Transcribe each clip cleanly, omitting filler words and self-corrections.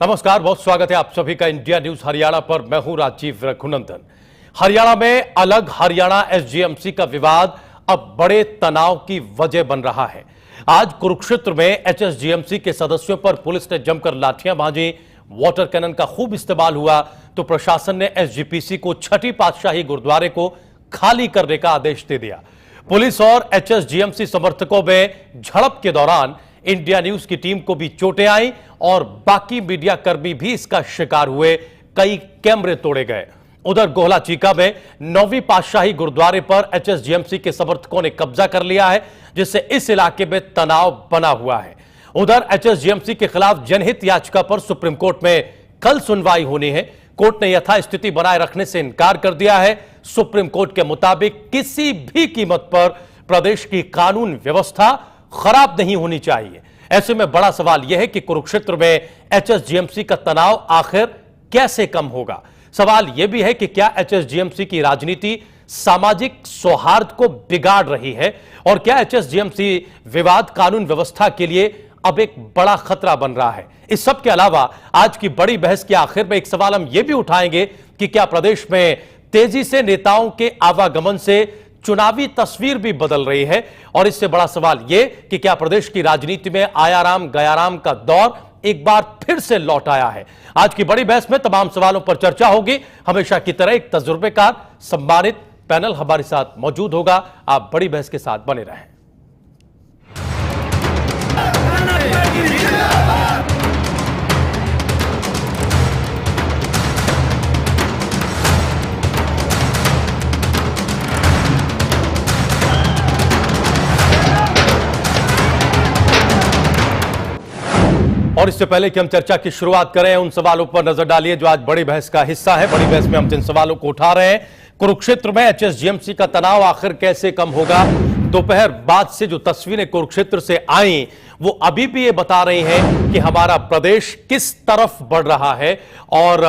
नमस्कार, बहुत स्वागत है आप सभी का इंडिया न्यूज हरियाणा पर। मैं हूं राजीव रघुनंदन। हरियाणा में अलग हरियाणा एसजीएमसी का विवाद अब बड़े तनाव की वजह बन रहा है। आज कुरुक्षेत्र में एचएसजीएमसी के सदस्यों पर पुलिस ने जमकर लाठियां भाजी, वाटर कैनन का खूब इस्तेमाल हुआ तो प्रशासन ने एसजीपीसी को छठी पातशाही गुरुद्वारे को खाली करने का आदेश दे दिया। पुलिस और एचएसजीएमसी समर्थकों में झड़प के दौरान इंडिया न्यूज की टीम को भी चोटें आई और बाकी मीडिया कर्मी भी इसका शिकार हुए। कई कैमरे तोड़े गए। उधर गोहला चीका में 9वीं पातशाही गुरुद्वारे पर एचएसजीएमसी के समर्थकों ने कब्जा कर लिया है, जिससे इस इलाके में तनाव बना हुआ है। उधर एचएसजीएमसी के खिलाफ जनहित याचिका पर सुप्रीम कोर्ट में कल सुनवाई होनी है। कोर्ट ने यथास्थिति बनाए रखने से इनकार कर दिया है। सुप्रीम कोर्ट के मुताबिक किसी भी कीमत पर प्रदेश की कानून व्यवस्था खराब नहीं होनी चाहिए। ऐसे में बड़ा सवाल यह है कि कुरुक्षेत्र में एचएसजीएमसी का तनाव आखिर कैसे कम होगा। सवाल यह भी है कि क्या एचएसजीएमसी की राजनीति सामाजिक सौहार्द को बिगाड़ रही है और क्या एचएसजीएमसी विवाद कानून व्यवस्था के लिए अब एक बड़ा खतरा बन रहा है। इस सब के अलावा आज की बड़ी बहस के आखिर में एक सवाल हम यह भी उठाएंगे कि क्या प्रदेश में तेजी से नेताओं के आवागमन से चुनावी तस्वीर भी बदल रही है, और इससे बड़ा सवाल यह कि क्या प्रदेश की राजनीति में आयाराम गयाराम का दौर एक बार फिर से लौट आया है। आज की बड़ी बहस में तमाम सवालों पर चर्चा होगी। हमेशा की तरह एक तजुर्बेकार सम्मानित पैनल हमारे साथ मौजूद होगा। आप बड़ी बहस के साथ बने रहें। और इससे पहले कि हम चर्चा की शुरुआत करें, उन सवालों पर नजर डालिए जो आज बड़ी बहस का हिस्सा है। बड़ी बहस में हम जिन सवालों को उठा रहे हैं, कुरुक्षेत्र में एचएसजीएमसी का तनाव आखिर कैसे कम होगा। दोपहर बाद से जो तस्वीरें कुरुक्षेत्र से आई वो अभी भी ये बता रही हैं कि हमारा प्रदेश किस तरफ बढ़ रहा है, और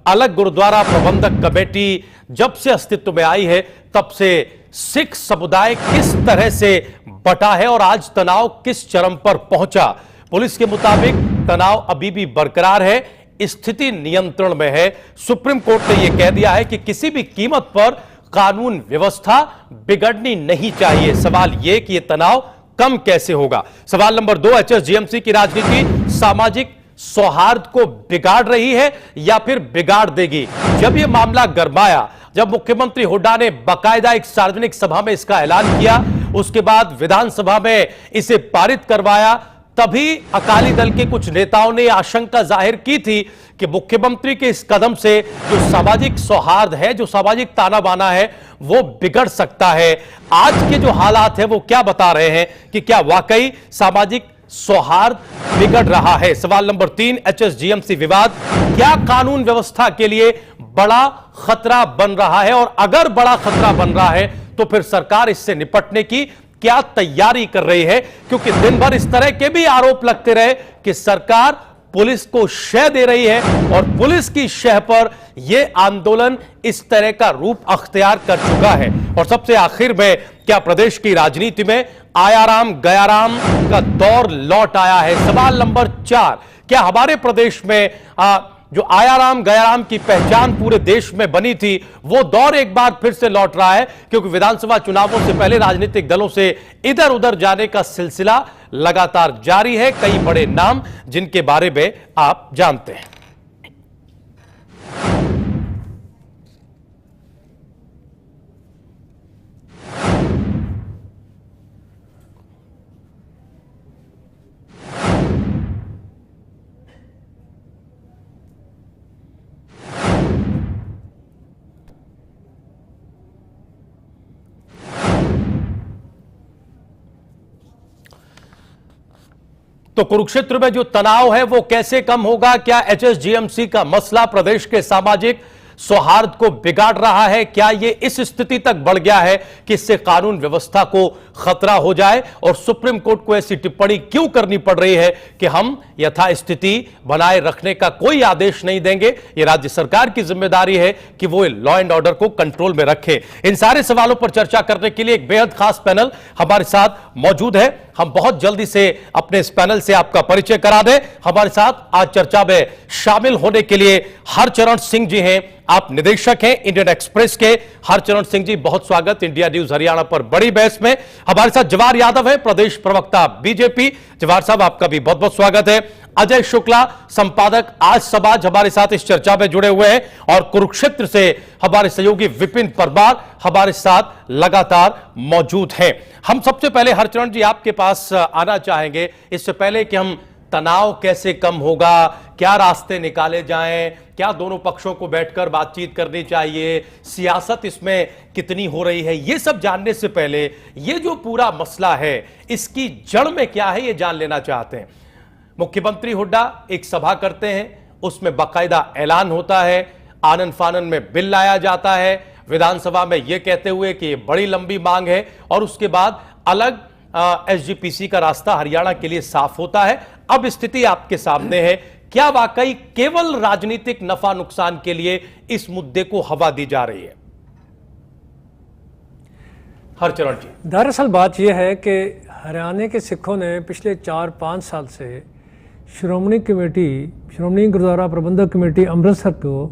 अलग गुरुद्वारा प्रबंधक कमेटी जब से अस्तित्व में आई है तब से सिख समुदाय किस तरह से बटा है और आज तनाव किस चरम पर पहुंचा। पुलिस के मुताबिक तनाव अभी भी बरकरार है, स्थिति नियंत्रण में है। सुप्रीम कोर्ट ने यह कह दिया है कि किसी भी कीमत पर कानून व्यवस्था बिगड़नी नहीं चाहिए। सवाल यह कि यह तनाव कम कैसे होगा। सवाल नंबर 2, एचएसजीएमसी की राजनीति सामाजिक सौहार्द को बिगाड़ रही है या फिर बिगाड़ देगी। जब यह मामला गरमाया, जब मुख्यमंत्री हुड्डा ने बाकायदा एक सार्वजनिक सभा में इसका ऐलान किया, उसके बाद विधानसभा में इसे पारित करवाया, तभी अकाली दल के कुछ नेताओं ने आशंका जाहिर की थी कि मुख्यमंत्री के इस कदम से जो सामाजिक सौहार्द है, जो सामाजिक ताना बाना है, वो बिगड़ सकता है। आज के जो हालात है वो क्या बता रहे हैं कि क्या वाकई सामाजिक सौहार्द बिगड़ रहा है। सवाल नंबर 3, एचएसजीएमसी विवाद क्या कानून व्यवस्था के लिए बड़ा खतरा बन रहा है, और अगर बड़ा खतरा बन रहा है तो फिर सरकार इससे निपटने की क्या तैयारी कर रही है। क्योंकि दिन भर इस तरह के भी आरोप लगते रहे कि सरकार पुलिस को शह दे रही है और पुलिस की शह पर यह आंदोलन इस तरह का रूप अख्तियार कर चुका है। और सबसे आखिर में क्या प्रदेश की राजनीति में आयाराम गयाराम का दौर लौट आया है। सवाल नंबर 4, क्या हमारे प्रदेश में जो आयाराम गयाराम की पहचान पूरे देश में बनी थी वो दौर एक बार फिर से लौट रहा है। क्योंकि विधानसभा चुनावों से पहले राजनीतिक दलों से इधर उधर जाने का सिलसिला लगातार जारी है। कई बड़े नाम जिनके बारे में आप जानते हैं। तो कुरुक्षेत्र में जो तनाव है वो कैसे कम होगा। क्या एचएसजीएमसी का मसला प्रदेश के सामाजिक सौहार्द को बिगाड़ रहा है। क्या यह इस स्थिति तक बढ़ गया है कि इससे कानून व्यवस्था को खतरा हो जाए, और सुप्रीम कोर्ट को ऐसी टिप्पणी क्यों करनी पड़ रही है कि हम यथास्थिति बनाए रखने का कोई आदेश नहीं देंगे। यह राज्य सरकार की जिम्मेदारी है कि वो लॉ एंड ऑर्डर को कंट्रोल में रखे। इन सारे सवालों पर चर्चा करने के लिए एक बेहद खास पैनल हमारे साथ मौजूद है। हम बहुत जल्दी से अपने इस पैनल से आपका परिचय करा दें। हमारे साथ आज चर्चा में शामिल होने के लिए हरचरण सिंह जी हैं, आप निदेशक हैं इंडियन एक्सप्रेस के। हरचरण सिंह जी, बहुत स्वागत इंडिया न्यूज हरियाणा पर बड़ी बहस में। हमारे साथ जवाहर यादव है, प्रदेश प्रवक्ता बीजेपी। जवाहर साहब, आपका भी बहुत बहुत स्वागत है। अजय शुक्ला, संपादक आज समाज, हमारे साथ इस चर्चा में जुड़े हुए हैं। और कुरुक्षेत्र से हमारे सहयोगी विपिन परमार हमारे साथ लगातार मौजूद हैं। हम सबसे पहले हरचरण जी आपके पास आना चाहेंगे, इससे पहले कि हम तनाव कैसे कम होगा, क्या रास्ते निकाले जाएं, क्या दोनों पक्षों को बैठकर बातचीत करनी चाहिए, सियासत इसमें कितनी हो रही है, ये सब जानने से पहले ये जो पूरा मसला है इसकी जड़ में क्या है ये जान लेना चाहते हैं। मुख्यमंत्री हुड्डा एक सभा करते हैं, उसमें बाकायदा ऐलान होता है, आनन फानन में बिल लाया जाता है, विधानसभा में यह कहते हुए कि ये बड़ी लंबी मांग है, और उसके बाद अलग एसजीपीसी का रास्ता हरियाणा के लिए साफ होता है। अब स्थिति आपके सामने है, क्या वाकई केवल राजनीतिक नफा नुकसान के लिए इस मुद्दे को हवा दी जा रही है? हरचरण जी, दरअसल बात यह है कि हरियाणा के सिखों ने पिछले 4-5 साल से श्रोमणी गुरुद्वारा प्रबंधक कमेटी अमृतसर को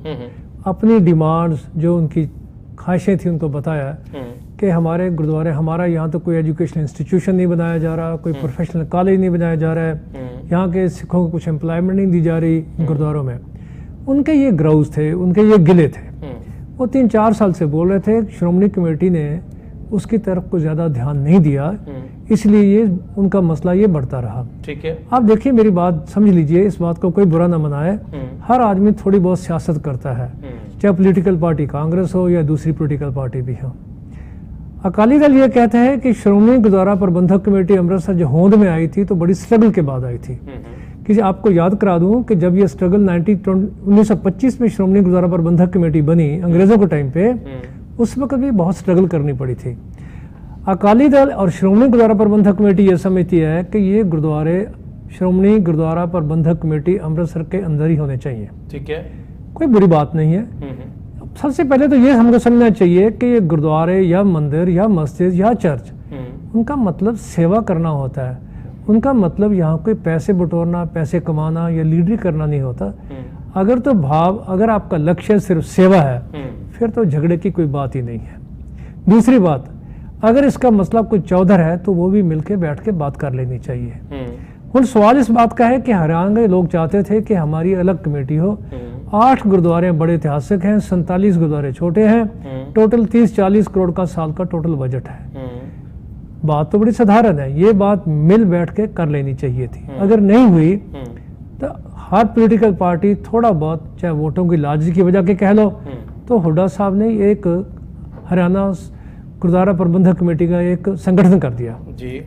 अपनी डिमांड्स, जो उनकी ख्वाहिशें थी, उनको बताया कि हमारे गुरुद्वारे, हमारा यहाँ तो कोई एजुकेशनल इंस्टीट्यूशन नहीं बनाया जा रहा, कोई प्रोफेशनल कॉलेज नहीं बनाया जा रहा है, यहाँ के सिखों को कुछ एम्प्लॉयमेंट नहीं दी जा रही गुरुद्वारों में। उनके ये ग्राउज थे, उनके ये गिले थे। वो 3-4 साल से बोल रहे थे, श्रोमणी कमेटी ने उसकी तरफ को ज़्यादा ध्यान नहीं दिया, इसलिए ये उनका मसला ये बढ़ता रहा। ठीक है, आप देखिए, मेरी बात समझ लीजिए, इस बात को कोई बुरा ना मनाए। हर आदमी थोड़ी बहुत सियासत करता है, चाहे पॉलिटिकल पार्टी कांग्रेस हो या दूसरी पॉलिटिकल पार्टी भी हो। अकाली दल ये कहते हैं कि श्रोमणी गुरुद्वारा प्रबंधक कमेटी अमृतसर जो होंद में आई थी तो बड़ी स्ट्रगल के बाद आई थी। कि आपको याद करा दूं कि जब ये स्ट्रगल 1925 में श्रोमणी गुरुद्वारा प्रबंधक कमेटी बनी अंग्रेजों के टाइम पे, उस वक्त भी बहुत स्ट्रगल करनी पड़ी थी। अकाली दल और श्रोमणी गुरुद्वारा प्रबंधक कमेटी ये समझती है कि ये गुरुद्वारे श्रोमणी गुरुद्वारा प्रबंधक कमेटी अमृतसर के अंदर ही होने चाहिए। ठीक है, कोई बुरी बात नहीं है। सबसे पहले तो ये हमको समझना चाहिए कि ये गुरुद्वारे या मंदिर या मस्जिद या चर्च, उनका मतलब सेवा करना होता है। उनका मतलब यहाँ कोई पैसे बटोरना, पैसे कमाना या लीडरी करना नहीं होता। अगर आपका लक्ष्य सिर्फ सेवा है, फिर तो झगड़े की कोई बात ही नहीं है। दूसरी बात, अगर इसका मसला कोई चौधर है तो वो भी मिलके बैठ के बात कर लेनी चाहिए। उन सवाल इस बात का है कि हरियाणा के लोग चाहते थे कि हमारी अलग कमेटी हो। 8 गुरुद्वारे बड़े ऐतिहासिक हैं, 47 गुरुद्वारे छोटे हैं, टोटल 30-40 करोड़ का साल का टोटल बजट है। बात तो बड़ी साधारण है, ये बात मिल बैठ के कर लेनी चाहिए थी। अगर नहीं हुई तो हर पॉलिटिकल पार्टी थोड़ा बहुत, चाहे वोटों की लालच की वजह के कह लो, तो हुड्डा साहब ने एक हरियाणा गुरुद्वारा प्रबंधक कमेटी का एक संगठन कर दिया जी।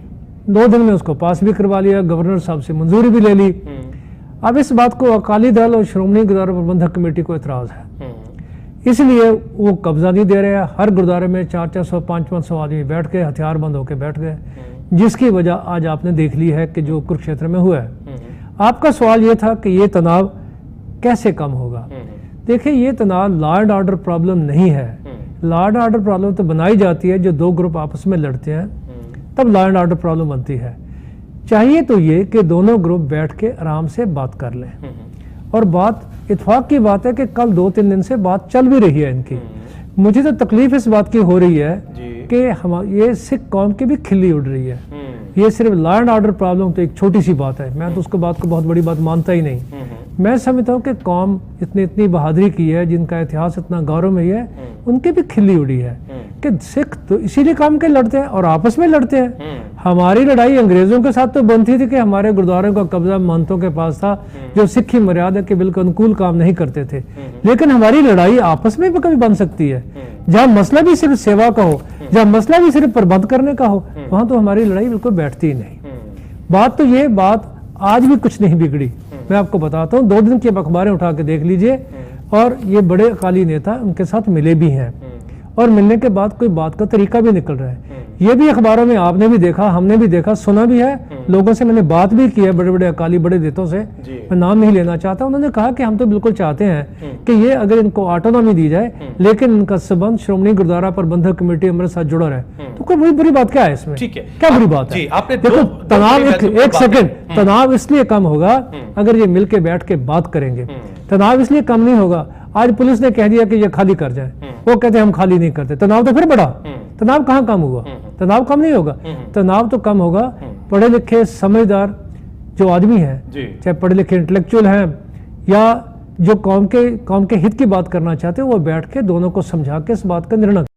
2 दिन में उसको पास भी करवा लिया, गवर्नर साहब से मंजूरी भी ले ली। अब इस बात को अकाली दल और श्रोमणी गुरुद्वारा प्रबंधक कमेटी को एतराज है, इसलिए वो कब्जा नहीं दे रहे हैं। हर गुरुद्वारे में 400-400, 500-500 आदमी बैठ गए, हथियार बंद होकर बैठ गए, जिसकी वजह आज आपने देख ली है कि जो कुरुक्षेत्र में हुआ है। आपका सवाल ये था कि ये तनाव कैसे कम होगा। देखिए, ये तनाव लॉ एंड ऑर्डर प्रॉब्लम नहीं है। लॉ एंड ऑर्डर प्रॉब्लम तो बनाई जाती है जो 2 ग्रुप आपस में लड़ते हैं, तब लॉ एंड ऑर्डर प्रॉब्लम बनती है। चाहिए तो ये कि दोनों ग्रुप बैठ के आराम से बात कर लें। और बात इत्तेफाक की बात है कि कल 2-3 दिन से बात चल भी रही है इनकी। मुझे तो तकलीफ इस बात की हो रही है कि ये सिख कौम की भी खिल्ली उड़ रही है। ये सिर्फ लॉ एंड ऑर्डर प्रॉब्लम तो एक छोटी सी बात है, मैं तो उसको बात को बहुत बड़ी बात मानता ही नहीं। मैं समझता हूँ कि कौम इतनी बहादुरी की है, जिनका इतिहास इतना गौरवमयी है, उनकी भी खिल्ली उड़ी है कि सिख तो इसीलिए काम के लड़ते हैं और आपस में लड़ते हैं। हमारी लड़ाई अंग्रेजों के साथ तो बनती थी कि हमारे गुरुद्वारों का कब्जा महंतों के पास था, जो सिख मर्यादा के बिल्कुल अनुकूल काम नहीं करते थे। लेकिन हमारी लड़ाई आपस में भी कभी बन सकती है, जहाँ मसला भी सिर्फ सेवा का हो, जहाँ मसला भी सिर्फ प्रबंध करने का हो, वहां तो हमारी लड़ाई बिल्कुल बैठती ही नहीं। बात तो ये, बात आज भी कुछ नहीं बिगड़ी। मैं आपको बताता हूँ, 2 दिन की अखबारें उठा के देख लीजिए, और ये बड़े अकाली नेता उनके साथ मिले भी हैं। और मिलने के बाद कोई बात का तरीका भी निकल रहा है। ये भी अखबारों में आपने भी देखा, हमने भी देखा, सुना भी है, लोगों से मैंने बात भी की है, बड़े बड़े अकाली बड़े नेताओं से, मैं नाम नहीं लेना चाहता। उन्होंने कहा कि हम तो बिल्कुल चाहते हैं कि ये अगर इनको ऑटोनॉमी दी जाए लेकिन इनका संबंध श्रोमणी गुरुद्वारा प्रबंधक कमेटी अमृत साथ जुड़ा रहे, तो कोई बुरी बात क्या है इसमें? ठीक है, क्या बुरी बात है? देखो तनाव, एक सेकंड, तनाव इसलिए कम होगा अगर ये मिलके बैठ के बात करेंगे। तनाव इसलिए कम नहीं होगा, आज पुलिस ने कह दिया कि ये खाली कर जाए, वो कहते हैं हम खाली नहीं करते, तनाव तो फिर बढ़ा। तनाव कहाँ कम हुआ? तनाव कम नहीं होगा, तनाव तो कम होगा पढ़े लिखे समझदार जो आदमी है, चाहे पढ़े लिखे इंटेलेक्चुअल हैं या जो कौम के हित की बात करना चाहते हैं, वो बैठ के दोनों को समझा के इस बात का निर्णय